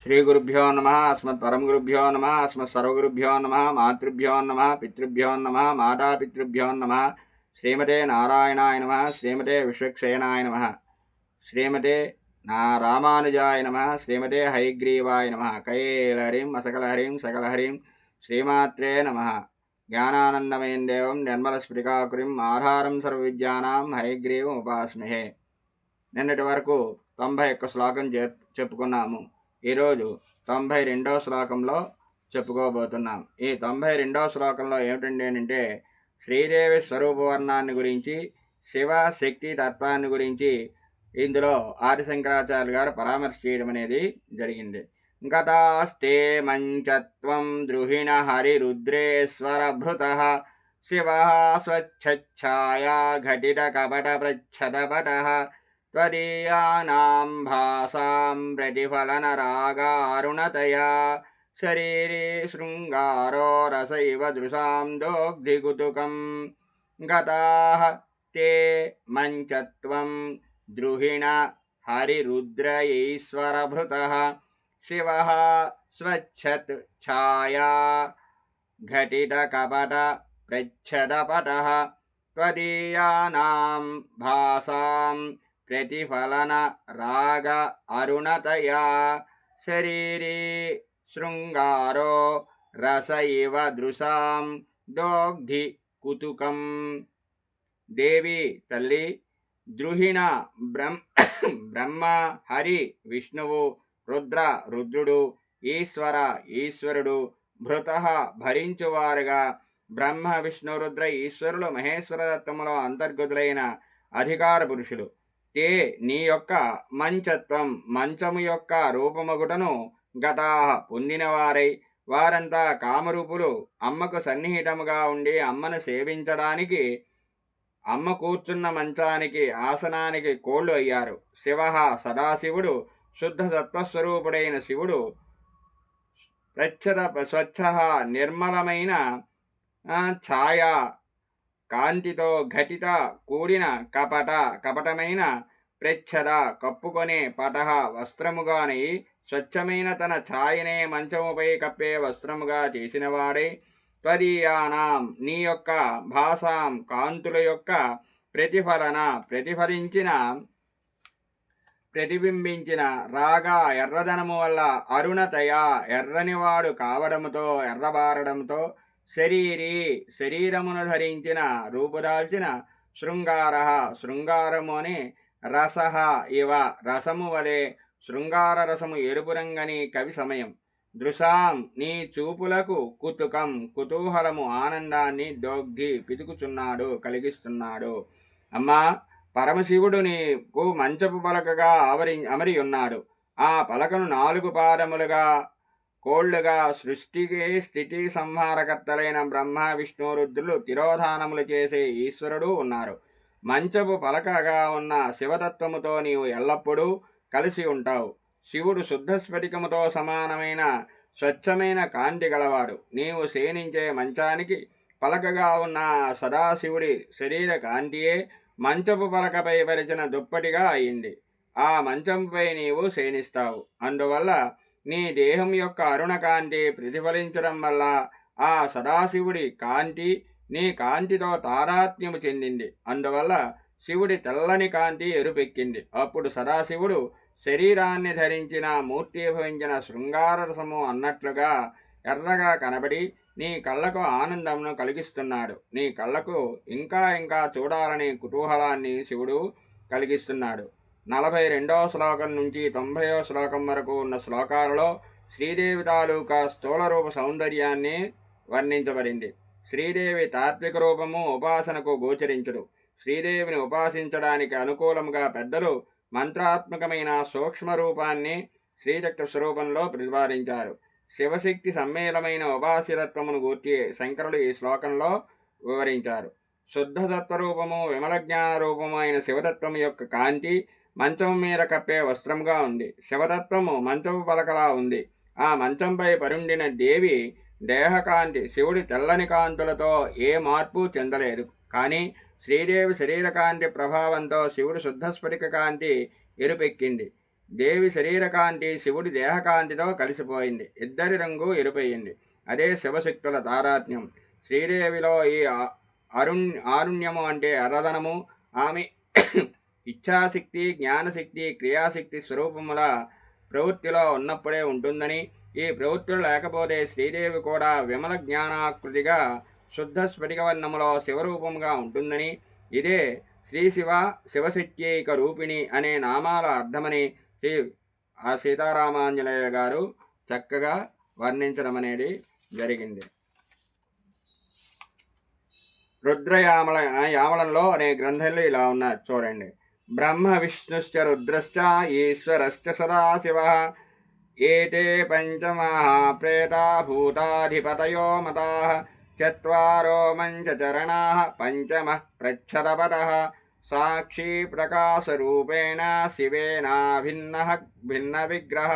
श्रीगुरुभ्यो नमः। अस्मत्परमगुरुभ्यो नमः। अस्मत्सर्वगुरुभ्यो नमः। मातृभ्यो नमः। पितृभ्यो नमः। मातापितृभ्यो नमः। श्रीमते नारायणाय नमः। श्रीमते विश्वक्सेनाय नमः। श्रीमते रामानुजाय नमः। श्रीमते हयग्रीवाय नमः। कैलहरिं असकलहरिं सकलहरिं श्रीमात्रे नमः। ज्ञानानन्दमयं देवं निर्मलस्फटिकाकृतिम् आधारं सर्वविद्यानां हयग्रीवम् उपास्महे. నిన్నటి వరకు 91 శ్లోకం చెప్పుకున్నాము. ఈరోజు 92వ శ్లోకంలో చెప్పుకోబోతున్నాం. ఈ 92వ శ్లోకంలో ఏమిటండి అంటే శ్రీదేవి స్వరూప వర్ణాన్ని గురించి, శివ శక్తి తత్వాన్ని గురించి ఇందులో ఆదిశంకరాచార్య గారు పరామర్శ చేయడం అనేది జరిగింది. గతాస్తే మంచత్వం ద్రుహిణ హరిరుద్రేశ్వర భృత శివ స్వచ్ఛఛాయా ఘటిత కపట ప్రచ్ఛదపట त्वदीयानां भासां प्रतिफलनरागारुणतया शरीरे शृङ्गारो रस इव दृशां दोग्धिकुतुकं गताः ते मञ्चत्वं द्रुहिण हरिरुद्रयैश्वरभृतः शिवः स्वच्छत् छाया घटितकपट प्रच्छदपटः त्वदीयानां भासां प्रतिफलन राग अरुणतया शरीरे शृंगारो रस इव दृशां दोग्धि कुतुकं. देवी तल्ली द्रुहिण ब्रह्म हरि विष्णुवु रुद्र रुद्रुडु ఈశ్వర ఈశ్వరుడు భృత భరించువారుగా బ్రహ్మ విష్ణు రుద్ర ఈశ్వరులు మహేశ్వర దత్తములో అంతర్గతులైన అధికార పురుషులు. తే నీ యొక్క మంచత్వం మంచము యొక్క రూపమగుటను గతాహ పొందినవారై వారంతా కామరూపులు అమ్మకు సన్నిహితముగా ఉండి అమ్మను సేవించడానికి అమ్మ కూర్చున్న మంచానికి ఆసనానికి కోళ్ళు అయ్యారు. శివ సదాశివుడు శుద్ధ సత్వస్వరూపుడైన శివుడు స్వచ్ఛ నిర్మలమైన ఛాయ కాంతితో ఘటిత కూడిన కపటమైన ప్రచ్ఛద కప్పుకొనే పటహ వస్త్రముగాని స్వచ్ఛమైన తన ఛాయనే మంచముపై కప్పే వస్త్రముగా చేసినవాడై త్వదీయానాం నీ యొక్క భాసాం కాంతుల యొక్క ప్రతిబింబించిన రాగా ఎర్రదనము వల్ల అరుణతయ ఎర్రనివాడు కావడముతో ఎర్రబారడంతో శరీరమును ధరించిన రూపుదాల్చిన శృంగారము అని రస ఇవ రసము వలె శృంగార రసము ఎరుపు రంగని కవి సమయం. దృశాం నీ చూపులకు కుతుకం కుతూహలము ఆనందాన్ని దోగ్ధి పితుకుచున్నాడు కలిగిస్తున్నాడు. అమ్మా పరమశివుడు నీకు మంచపు పలకగా అమరి ఉన్నాడు. ఆ పలకను 4 పాదములుగా కోళ్లుగా సృష్టికి స్థితి సంహారకర్తలైన బ్రహ్మ విష్ణు రుద్రులు తిరోధానములు చేసే ఈశ్వరుడు ఉన్నారు. మంచపు పలకగా ఉన్న శివతత్వముతో నీవు ఎల్లప్పుడూ కలిసి ఉంటావు. శివుడు శుద్ధ స్ఫటికముతో సమానమైన స్వచ్ఛమైన కాంతి గలవాడు. నీవు శయనించే మంచానికి పలకగా ఉన్న సదాశివుడి శరీర కాంతియే మంచపు పలకపై పరిచిన దుప్పటిగా అయింది. ఆ మంచంపై నీవు శయనిస్తావు. అందువల్ల నీ దేహం యొక్క అరుణకాంతి ప్రతిఫలించడం వల్ల ఆ సదాశివుడి కాంతి నీ కాంతితో తాదాత్మ్యము చెందింది. అందువల్ల శివుడి తెల్లని కాంతి ఎరుపెక్కింది. అప్పుడు సదాశివుడు శరీరాన్ని ధరించిన మూర్తీభవించిన శృంగారరసము అన్నట్లుగా ఎర్రగా కనబడి నీ కళ్ళకు ఆనందమును కలిగిస్తున్నాడు. నీ కళ్ళకు ఇంకా ఇంకా చూడాలనే కుతూహలాన్ని శివుడు కలిగిస్తున్నాడు. 42వ శ్లోకం నుంచి 90వ శ్లోకం వరకు ఉన్న శ్లోకాలలో శ్రీదేవి తాలూకా స్థూల రూప సౌందర్యాన్ని వర్ణించబడింది. శ్రీదేవి తాత్విక రూపము ఉపాసనకు గోచరించదు. శ్రీదేవిని ఉపాసించడానికి అనుకూలముగా పెద్దలు మంత్రాత్మకమైన సూక్ష్మ రూపాన్ని శ్రీచక్ర స్వరూపంలో ప్రతిపాదించారు. శివశక్తి సమ్మేళమైన ఉపాసితత్వమును గూర్చి శంకరులు ఈ శ్లోకంలో వివరించారు. శుద్ధ తత్వరూపము విమల జ్ఞాన రూపము అయిన శివతత్వము యొక్క కాంతి మంచము మీద కప్పే వస్త్రముగా ఉంది. శివతత్వము మంచపు పలకలా ఉంది. ఆ మంచంపై పరుండిన దేవి దేహకాంతి శివుడి తెల్లని కాంతులతో ఏ మార్పు చెందలేదు. కానీ శ్రీదేవి శరీరకాంతి ప్రభావంతో శివుడు శుద్ధ స్ఫటిక కాంతి ఎరుపెక్కింది. దేవి శరీరకాంతి శివుడి దేహకాంతితో కలిసిపోయింది. ఇద్దరి రంగు ఎరుపయింది. అదే శివశక్తుల తాదాత్మ్యం. శ్రీదేవిలో ఈ ఆరుణ్యము అంటే అరదనము. ఆమె ఇచ్ఛాశక్తి, జ్ఞానశక్తి, క్రియాశక్తి స్వరూపముల ప్రవృత్తిలో ఉన్నప్పుడే ఉంటుందని, ఈ ప్రవృత్తులు లేకపోతే శ్రీదేవి కూడా విమల జ్ఞానాకృతిగా శుద్ధ స్ఫటికవర్ణములో శివరూపముగా ఉంటుందని, ఇదే శ్రీ శివ శివశక్త్యైక రూపిణి అనే నామాల అర్థమని శ్రీ సీతారామాంజనేయ గారు చక్కగా వర్ణించడం అనేది జరిగింది. యామలంలో అనే గ్రంథంలో ఇలా ఉన్నారు చూడండి. బ్రహ్మ విష్ణుశ్చ రుద్రశ్చ ఈశ్వరశ్చ సదాశివ ఏతే పంచమహాప్రేతా భూతాధిపతయో మతాః చత్వారో మంచచరణాః పంచమః ప్రచ్ఛదపటః సాక్షి ప్రకాశరూపేణ శివేనాభిన్నః భిన్న విగ్రహ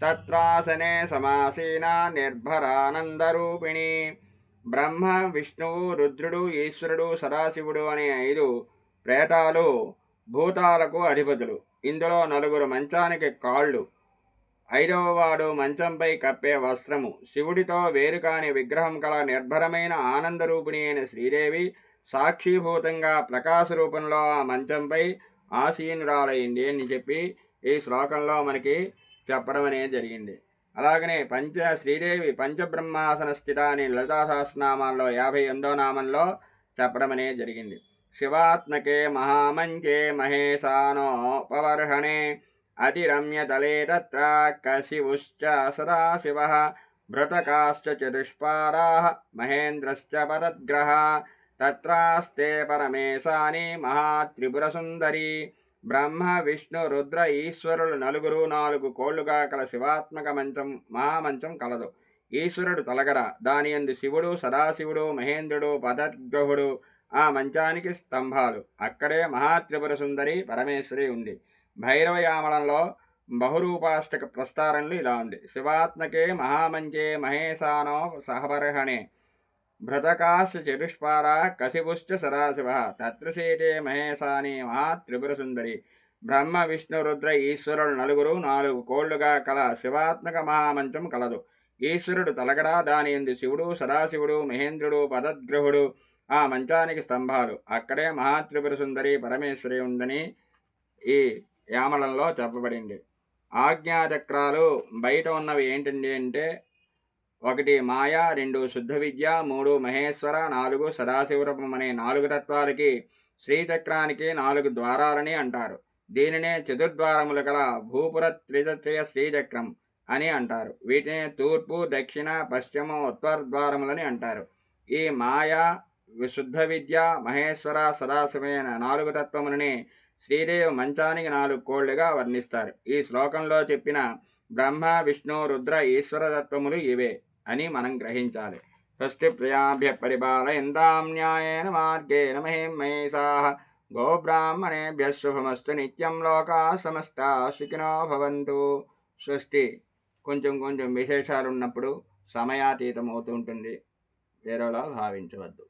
తత్రాసనే సమాసీనా నిర్భరానందరూపిణి. బ్రహ్మ, విష్ణువు, రుద్రుడు, ఈశ్వరుడు, సదాశివుడు అనే 5 ప్రేతాలు భూతాలకు అధిపతులు. ఇందులో 4 మంచానికి కాళ్ళు. 5వ వాడు మంచంపై కప్పే వస్త్రము. శివుడితో వేరుకాని విగ్రహం కల నిర్భరమైన ఆనందరూపిణి అయిన శ్రీదేవి సాక్షిభూతంగా ప్రకాశ రూపంలో ఆ మంచంపై ఆసీనురాలైంది అని చెప్పి ఈ శ్లోకంలో మనకి చెప్పడం అనేది జరిగింది. అలాగనే శ్రీదేవి పంచబ్రహ్మాసన స్థిత అని లలితా సహస్రనామాల్లో 58వ నామంలో చెప్పడం అనేది జరిగింది. శివాత్మకే మహామంచే మహేశానోపవర్హణే అతిరమ్యతలే తత్ర కశివుశ్చ సదాశివః భృతకాశ్చ చతుష్పారాః మహేంద్రశ్చ పరద్గ్రహ తత్రాస్తే పరమేశాని మహాత్రిపురసుందరి. బ్రహ్మ, విష్ణు, రుద్ర, ఈశ్వరులు 4 కోళ్లుగా కల శివాత్మక మంచం మహామంచం కలదు. ఈశ్వరుడు తలగడ, దాని యందు శివుడు, సదాశివుడు, మహేంద్రుడు, పదగ్రహుడు ఆ మంచానికి స్తంభాలు. అక్కడే మహాత్రిపుర సుందరి పరమేశ్వరి ఉంది. భైరవయామలంలో బహురూపాష్టక ప్రస్తారణలు ఇలా ఉంది. శివాత్మకే మహామంచే మహేశానో సహపర్హణే భృతకాశ్చ చతుష్పారా కశిపుశ్చ సదాశివ తత్రసేతే మహేశాని మహాత్రిపురసుందరి. బ్రహ్మ, విష్ణు, రుద్ర, ఈశ్వరులు 4 కోళ్లుగా కల శివాత్మక మహామంచం కలదు. ఈశ్వరుడు తలగడ, దాని యందు శివుడు, సదాశివుడు, మహేంద్రుడు, పదద్గ్రహుడు ఆ మంచానికి స్తంభాలు. అక్కడే మహాత్రిపురసుందరి పరమేశ్వరి ఉందని ఈ యామలంలో చెప్పబడింది. ఆజ్ఞాచక్రాలు బయట ఉన్నవి ఏంటండి అంటే 1 మాయ, 2 శుద్ధ విద్య, 3 మహేశ్వర, 4 సదాశివరూపం అనే 4 తత్వాలకి శ్రీచక్రానికి 4 ద్వారాలని అంటారు. దీనినే చతుర్ద్వారములు గల భూపుర త్రిదత్రయ శ్రీచక్రం అని అంటారు. వీటిని తూర్పు, దక్షిణ, పశ్చిమ, ఉత్తర ద్వారములని అంటారు. ఈ మాయ, శుద్ధ విద్య, మహేశ్వర, సదాశివైన 4 తత్వములని శ్రీదేవి మంచానికి 4 కోళ్లుగా వర్ణిస్తారు. ఈ శ్లోకంలో చెప్పిన బ్రహ్మ, విష్ణు, రుద్ర, ఈశ్వర తత్వములు ఇవే అని మనం గ్రహించాలి. స్వస్తి ప్రజాభ్య పరిపాలయంతాం న్యాయేన మార్గేణ మహిం మహేశాః గోబ్రాహ్మణేభ్యః శుభమస్తు నిత్యం లోకాః సమస్తాః సుఖినో భవంతు. స్వస్తి. కొంచెం విశేషాలు ఉన్నప్పుడు సమయాతీతం అవుతుంటుంది, వేరేలా భావించవద్దు.